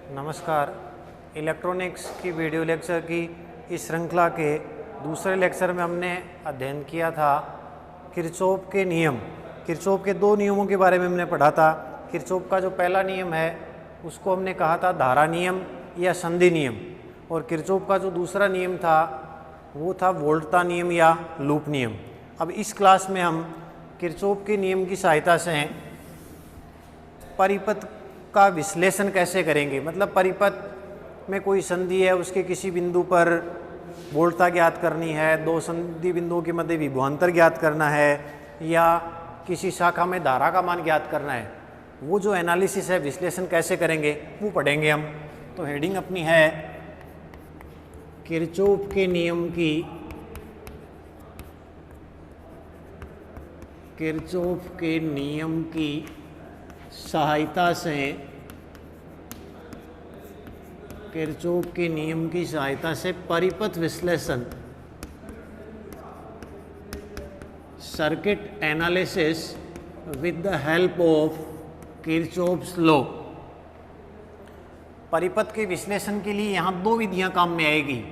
नमस्कार। इलेक्ट्रॉनिक्स की video lecture की इस श्रृंखला के दूसरे लेक्चर में हमने अध्ययन किया था किरचॉफ के नियम। किरचॉफ के दो नियमों के बारे में हमने पढ़ा था। किरचॉफ का जो पहला नियम है उसको हमने कहा था धारा नियम या संधि नियम, और किरचॉफ का जो दूसरा नियम था वो था वोल्टता नियम या लूप नियम। अब इस क्लास में हम किरचॉफ के नियम की सहायता से परिपथ का विश्लेषण कैसे करेंगे। मतलब परिपथ में कोई संधि है, उसके किसी बिंदु पर वोल्टता ज्ञात करनी है, दो संधि बिंदुओं के मध्य विभवांतर ज्ञात करना है, या किसी शाखा में धारा का मान ज्ञात करना है, वो जो एनालिसिस है, विश्लेषण कैसे करेंगे वो पढ़ेंगे हम। तो हेडिंग अपनी है किरचॉफ के नियम की सहायता से किरचॉफ के नियम की सहायता से परिपथ विश्लेषण, circuit analysis with the help of Kirchhoff's law. परिपथ के विश्लेषण के लिए यहाँ दो विधियाँ काम में आएगी।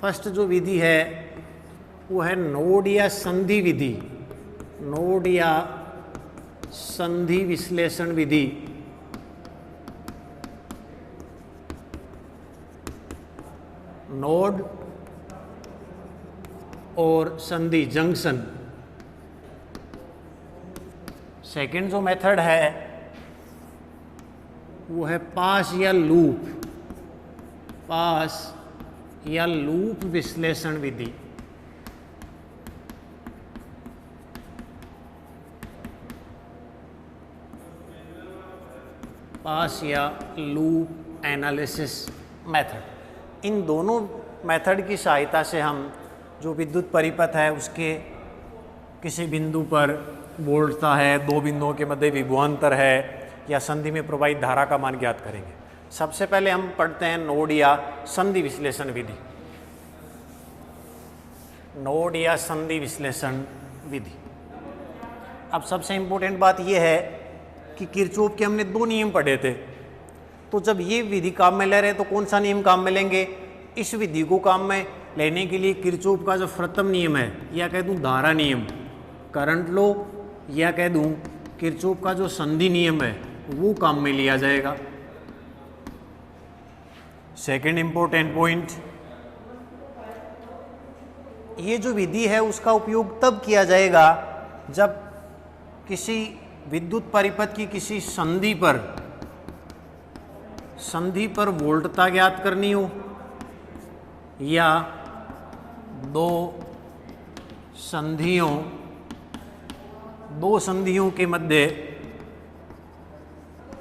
फर्स्ट जो विधि है वो है नोड या संधि विधि, नोड या संधि विश्लेषण विधि। नोड और संधि जंक्शन। सेकंड जो मेथड है वो है पास या लूप विश्लेषण विधि। पास या लूप एनालिसिस मेथड। इन दोनों मेथड की सहायता से हम जो विद्युत परिपथ है उसके किसी बिंदु पर वोल्टता है, दो बिंदुओं के मध्य विभवांतर है, या संधि में प्रवाहित धारा का मान ज्ञात करेंगे। सबसे पहले हम पढ़ते हैं नोड या संधि विश्लेषण विधि। नोड या संधि विश्लेषण विधि। अब सबसे इम्पोर्टेंट बात यह है कि किरचॉफ के हमने दो नियम पढ़े थे, तो जब ये विधि काम में ले रहे हैं तो कौन सा नियम काम में लेंगे। इस विधि को काम में लेने के लिए किरचॉफ का जो प्रथम नियम है, या कह दूं धारा नियम, करंट लॉ, या कह दूं किरचॉफ का जो संधि नियम है वो काम में लिया जाएगा। सेकंड इंपॉर्टेंट पॉइंट, ये जो विधि है उसका उपयोग तब किया जाएगा जब किसी विद्युत परिपथ की किसी संधि पर वोल्टता ज्ञात करनी हो, या दो संधियों के मध्य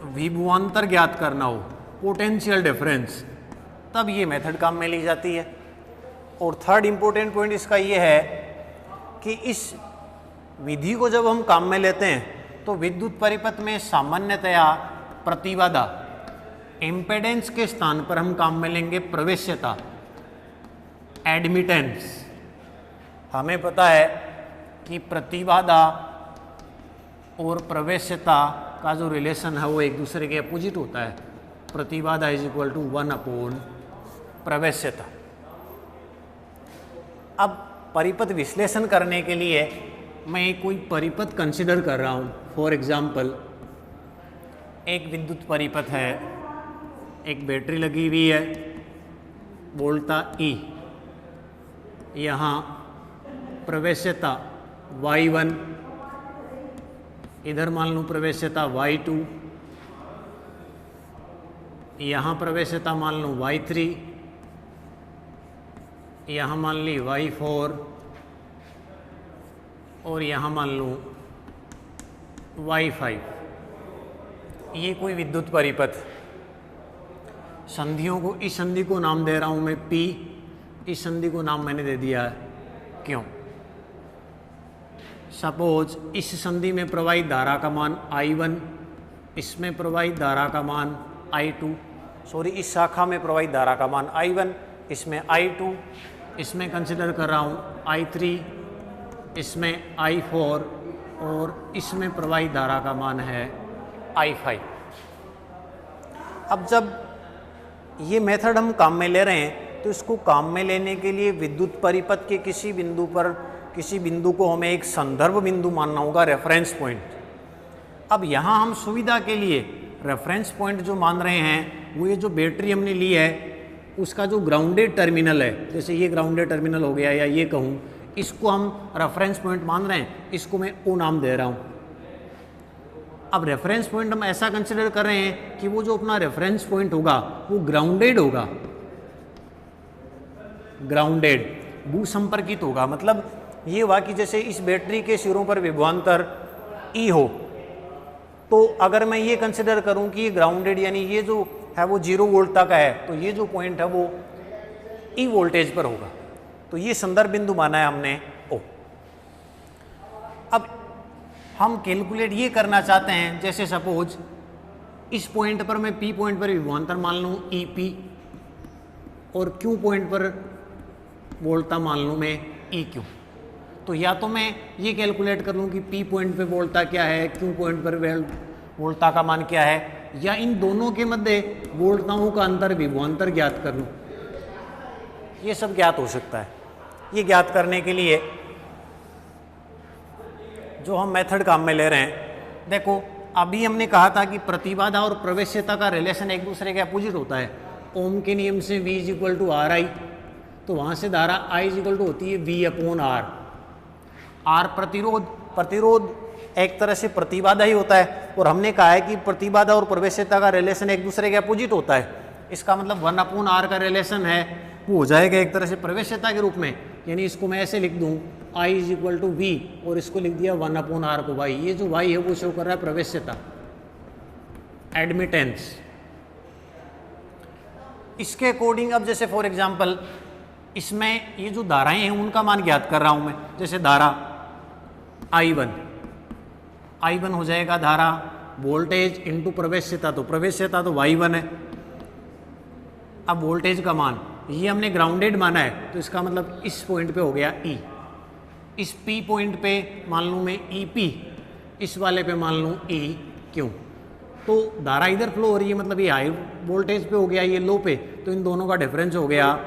विभवांतर ज्ञात करना हो, पोटेंशियल डिफरेंस, तब ये मेथड काम में ली जाती है। और थर्ड इंपॉर्टेंट पॉइंट इसका ये है कि इस विधि को जब हम काम में लेते हैं तो विद्युत परिपथ में सामान्यतया प्रतिबाधा, इम्पेडेंस के स्थान पर हम काम में लेंगे प्रवेश्यता, एडमिटेंस। हमें पता है कि प्रतिबाधा और प्रवेश्यता का जो रिलेशन है वो एक दूसरे के अपोजिट होता है। प्रतिबाधा इज इक्वल टू 1 प्रवेश्यता। अब परिपथ विश्लेषण करने के लिए मैं कोई परिपथ कंसिडर कर रहा हूँ। फॉर एग्जाम्पल, एक विद्युत परिपथ है, एक बैटरी लगी हुई है, वोल्टता E, यहाँ प्रवेश्यता Y1, इधर मान लूँ प्रवेश्यता Y2, यहाँ प्रवेश्यता मान लूँ Y3, यहाँ मान ली Y4, और यहाँ मान लूँ Y5। ये कोई विद्युत परिपथ। संधियों को, इस संधि को नाम दे रहा हूँ मैं P, इस संधि को नाम मैंने दे दिया है क्यों। सपोज इस संधि में प्रवाहित धारा का मान I1, इसमें प्रवाहित धारा का मान I2, इस शाखा में प्रवाहित धारा का मान I1, इसमें I2, इसमें कंसिडर कर रहा हूँ I3, इसमें I4, और इसमें प्रवाहित धारा का मान है I5। अब जब ये मेथड हम काम में ले रहे हैं तो इसको काम में लेने के लिए विद्युत परिपथ के किसी बिंदु को हमें एक संदर्भ बिंदु मानना होगा, रेफरेंस पॉइंट। अब यहाँ हम सुविधा के लिए रेफरेंस पॉइंट जो मान रहे हैं वो ये जो बैटरी हमने ली है उसका जो ग्राउंडेड टर्मिनल है, जैसे ये ग्राउंडेड टर्मिनल हो गया या ये कहूँ, इसको हम रेफरेंस पॉइंट मान रहे हैं, इसको मैं ओ नाम दे रहा हूँ। अब रेफरेंस पॉइंट हम ऐसा कंसिडर कर रहे हैं कि वो जो अपना रेफरेंस पॉइंट होगा वो ग्राउंडेड होगा, ग्राउंडेड भू संपर्कित होगा। मतलब ये हुआ कि जैसे इस बैटरी के सिरों पर विभवांतर ई हो, तो अगर मैं ये कंसिडर करूं कि ये ग्राउंडेड यानी ये जो है वो 0 वोल्ट तक है, तो ये जो पॉइंट है वो ई वोल्टेज पर होगा, तो ये संदर्भ बिंदु माना है हमने ओ। अब हम कैलकुलेट ये करना चाहते हैं, जैसे सपोज इस पॉइंट पर मैं पी पॉइंट पर विभवांतर मान लूँ ई पी और क्यू पॉइंट पर वोल्टता मान लूँ मैं ई क्यू। तो या तो मैं ये कैलकुलेट कर लूँ कि पी पॉइंट पे वोल्टता क्या है, क्यू पॉइंट पर वोल्टता का मान क्या है, या इन दोनों के मध्य वोल्टताओं का अंतर विभवांतर ज्ञात कर लूँ। ये सब ज्ञात हो सकता है। ये ज्ञात करने के लिए जो हम मेथड काम में ले रहे हैं, देखो अभी हमने कहा था कि प्रतिबाधा और प्रवेश्यता का रिलेशन एक दूसरे के अपोजिट होता है। ओम के नियम से V equal to R I, तो वहाँ से धारा I इक्वल टू होती है V अपॉन आर। आर प्रतिरोध एक तरह से प्रतिबाधा ही होता है, और हमने कहा है कि प्रतिबाधा और प्रवेश्यता का रिलेशन एक दूसरे के अपोजिट होता है। इसका मतलब 1 अपॉन आर का रिलेशन है वो हो जाएगा एक तरह से प्रवेश्यता के रूप में, यानी इसको मैं ऐसे लिख दूँ I इक्वल टू V और इसको लिख दिया 1 अपॉन आर को Y। ये जो Y है वो शो कर रहा है प्रवेश्यता, एडमिटेंस। इसके अकॉर्डिंग अब जैसे फॉर एग्जांपल इसमें ये जो धाराएं हैं उनका मान ज्ञात कर रहा हूं मैं। जैसे धारा I1 हो जाएगा धारा वोल्टेज इंटू प्रवेश्यता, तो प्रवेश्यता तो Y1 है। अब वोल्टेज का मान ये हमने ग्राउंडेड माना है, तो इसका मतलब इस पॉइंट पे हो गया E। इस P पॉइंट पे मान लूँ मैं EP, इस वाले पे मान लूँ EQ। तो धारा इधर फ्लो हो रही है, मतलब ये हाई वोल्टेज पे हो गया, ये लो पे, तो इन दोनों का डिफरेंस हो गया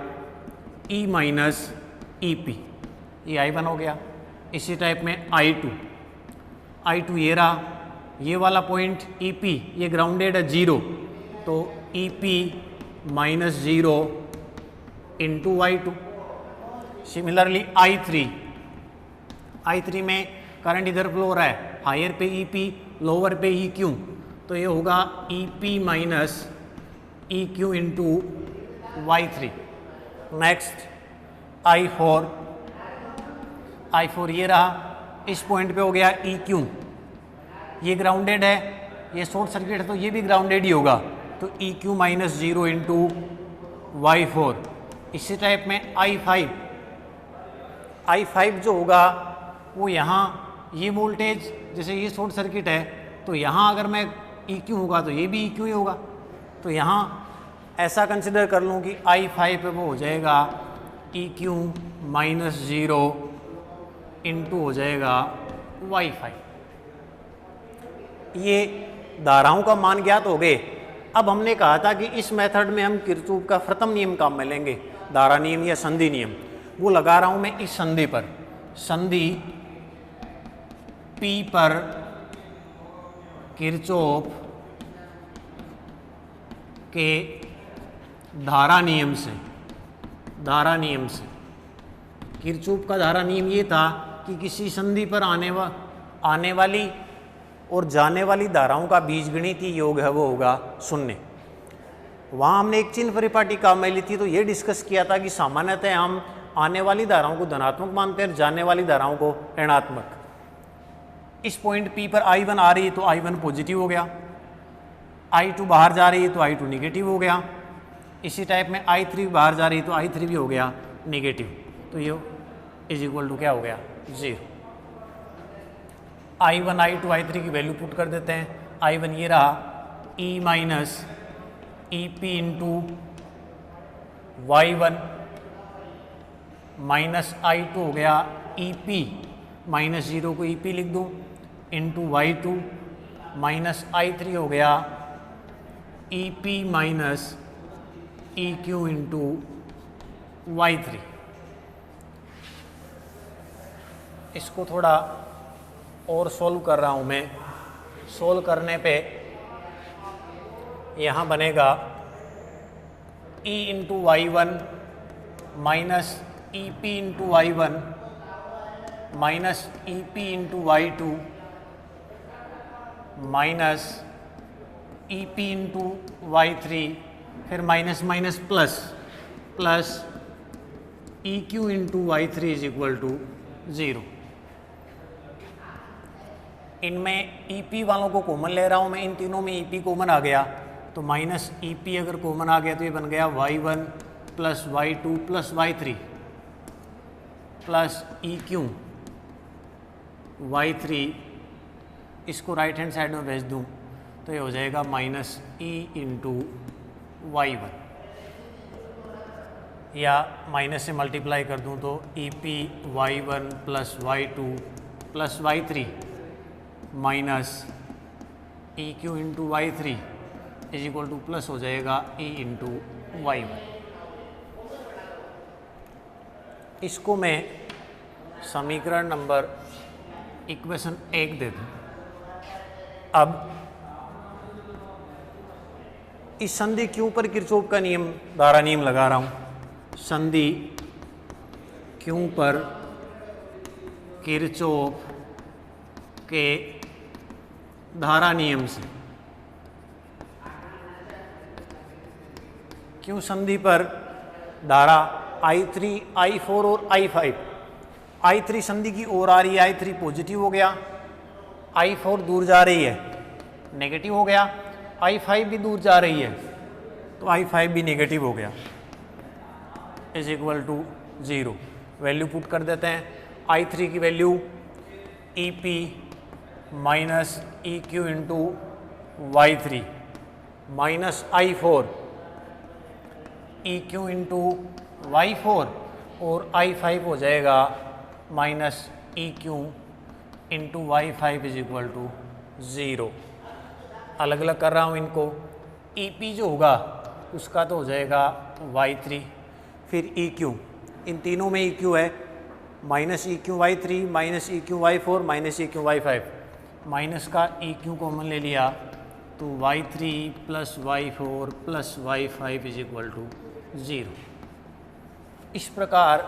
E माइनस EP, ये I1 हो गया। इसी टाइप में I2 ये रहा, ये वाला पॉइंट EP ये ग्राउंडेड है 0, तो EP minus 0 into I2। Similarly I3 में करंट इधर फ्लो हो रहा है, हायर पे EP लोअर पे EQ, तो ये होगा EP minus EQ into Y3। Next I4 ये रहा, इस पॉइंट पे हो गया EQ, ये ग्राउंडेड है, ये शॉर्ट सर्किट है तो ये भी ग्राउंडेड ही होगा, तो EQ माइनस 0 इंटू Y4। इसी टाइप में I5 जो होगा वो यहाँ ये वोल्टेज, जैसे ये शॉर्ट सर्किट है तो यहाँ अगर मैं EQ होगा तो ये भी EQ ही होगा, तो यहाँ ऐसा कंसिडर कर लूँ कि I5 पे वो हो जाएगा EQ माइनस 0 इंटू हो जाएगा Y5। ये धाराओं का मान ज्ञात हो गए। अब हमने कहा था कि इस मेथड में हम किरचॉफ का प्रथम नियम काम में लेंगे, धारा नियम या संधि नियम। वो लगा रहा हूँ मैं इस संधि पर, संधि P पर किरचॉफ के धारा नियम से किरचॉफ का धारा नियम ये था कि किसी संधि पर आने वाली और जाने वाली धाराओं का बीजगणितीय योग है वो होगा 0। वहाँ हमने एक चिन्ह परिपाटी काम में ली थी, तो ये डिस्कस किया था कि सामान्यतः हम आने वाली धाराओं को धनात्मक मानते हैं और जाने वाली धाराओं को ऋणात्मक। इस पॉइंट P पर I1 आ रही है तो I1 पॉजिटिव हो गया, I2 बाहर जा रही है तो I2 निगेटिव हो गया। इसी टाइप में I3 बाहर जा रही है तो I3 भी हो गया निगेटिव, तो ये इज इक्वल टू क्या हो गया 0। I1 I2 I3 की वैल्यू पुट कर देते हैं। I1 ये रहा E minus EP into Y1 minus I2 हो गया EP माइनस 0 को EP लिख दूँ इंटू Y2 माइनस I3 हो गया ई P minus E Q into y3। इसको थोड़ा और सोल्व कर रहा हूँ मैं। सोल्व करने पे यहाँ बनेगा e into y1 minus E P into y1 minus E P into y2 minus E P into y3, फिर minus minus plus plus E Q into y3 is equal to 0। इनमें ई पी वालों को common ले रहा हूँ मैं, इन तीनों में ई पी कॉमन आ गया तो माइनस ई पी अगर कॉमन आ गया तो ये बन गया y1 plus y2 plus y3 plus E Q y3, इसको राइट हैंड साइड में भेज दूँ तो ये हो जाएगा माइनस ई इंटू y1, या माइनस से मल्टीप्लाई कर दूँ तो E P y1 plus y2 plus y3 minus E Q into y3 is equal two plus हो जाएगा ई इंटू y1। इसको मैं समीकरण नंबर इक्वेशन 1 दे दूँ। अब इस संधि क्यू पर किरचॉफ का नियम, धारा नियम लगा रहा हूँ। संधि क्यू पर किरचॉफ के धारा नियम से, क्यू संधि पर धारा I3, I4 और I5, I3 संधि की ओर आ रही है, I3 पॉजिटिव हो गया, I4 दूर जा रही है नेगेटिव हो गया, I5 भी दूर जा रही है तो I5 भी नेगेटिव हो गया, is equal to 0। Value put कर देते हैं। I3 की value E P minus E Q into y3 minus I4 E Q into y4 और I5 हो जाएगा minus E Q into y5 is equal to 0। अलग अलग कर रहा हूँ इनको। ई पी जो होगा उसका तो हो जाएगा y3, फिर ई क्यू, इन तीनों में ई क्यू है, minus E Q y3 minus E Q y4 minus E Q y5, minus का ई क्यू कॉमन ले लिया तो y3 plus y4 plus y5 is equal to 0। इस प्रकार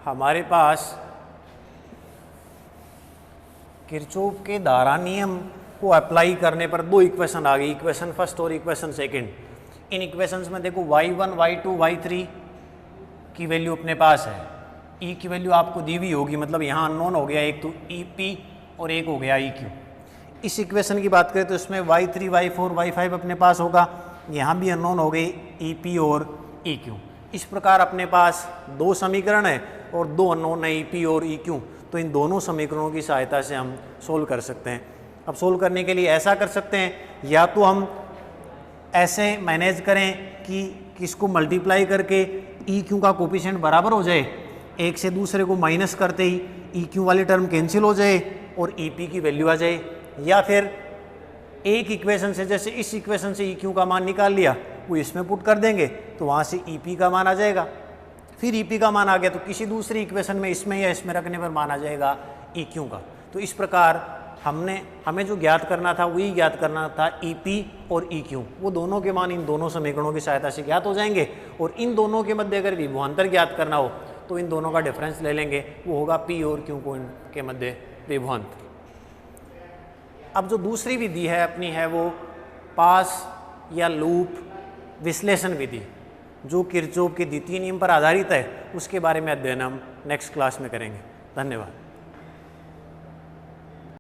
हमारे पास किरचॉफ के धारा नियम को अप्लाई करने पर दो इक्वेशन आ गई, इक्वेशन फर्स्ट और इक्वेशन सेकंड। इन इक्वेशंस में देखो y1, y2, y3 की वैल्यू अपने पास है, ई की वैल्यू आपको दी हुई होगी, मतलब यहाँ अननोन हो गया एक तो ई पी और एक हो गया ई क्यू। इस इक्वेशन की बात करें तो इसमें y3, y4, y5 अपने पास होगा, यहाँ भी अननोन हो गई ई पी और ई क्यू। इस प्रकार अपने पास दो समीकरण है और दो अननोन है ई पी और ई क्यू, तो इन दोनों समीकरणों की सहायता से हम सोल्व कर सकते हैं। अब सोल्व करने के लिए ऐसा कर सकते हैं, या तो हम ऐसे मैनेज करें कि किसको मल्टीप्लाई करके ई क्यू का कोफिशिएंट बराबर हो जाए, एक से दूसरे को माइनस करते ही ई क्यू वाली टर्म कैंसिल हो जाए और ई पी की वैल्यू आ जाए, या फिर एक इक्वेशन से, जैसे इस इक्वेशन से ई क्यू का मान निकाल लिया वो इसमें पुट कर देंगे तो वहाँ से ई पी का मान आ जाएगा, फिर ई पी का मान आ गया तो किसी दूसरी इक्वेशन में इसमें या इसमें रखने पर मान आ जाएगा ई क्यू का। तो इस प्रकार हमें जो ज्ञात करना था वही ज्ञात करना था ई पी और ई क्यू, वो दोनों के मान इन दोनों समीकरणों की सहायता से ज्ञात हो जाएंगे। और इन दोनों के मध्य अगर विभवांतर ज्ञात करना हो तो इन दोनों का डिफरेंस ले लेंगे, वो होगा पी और क्यू के मध्य विभवांतर। अब जो दूसरी विधि है अपनी है वो पास या लूप विश्लेषण विधि, जो किरचॉफ के द्वितीय नियम पर आधारित है, उसके बारे में अध्ययन हम नेक्स्ट क्लास में करेंगे। धन्यवाद।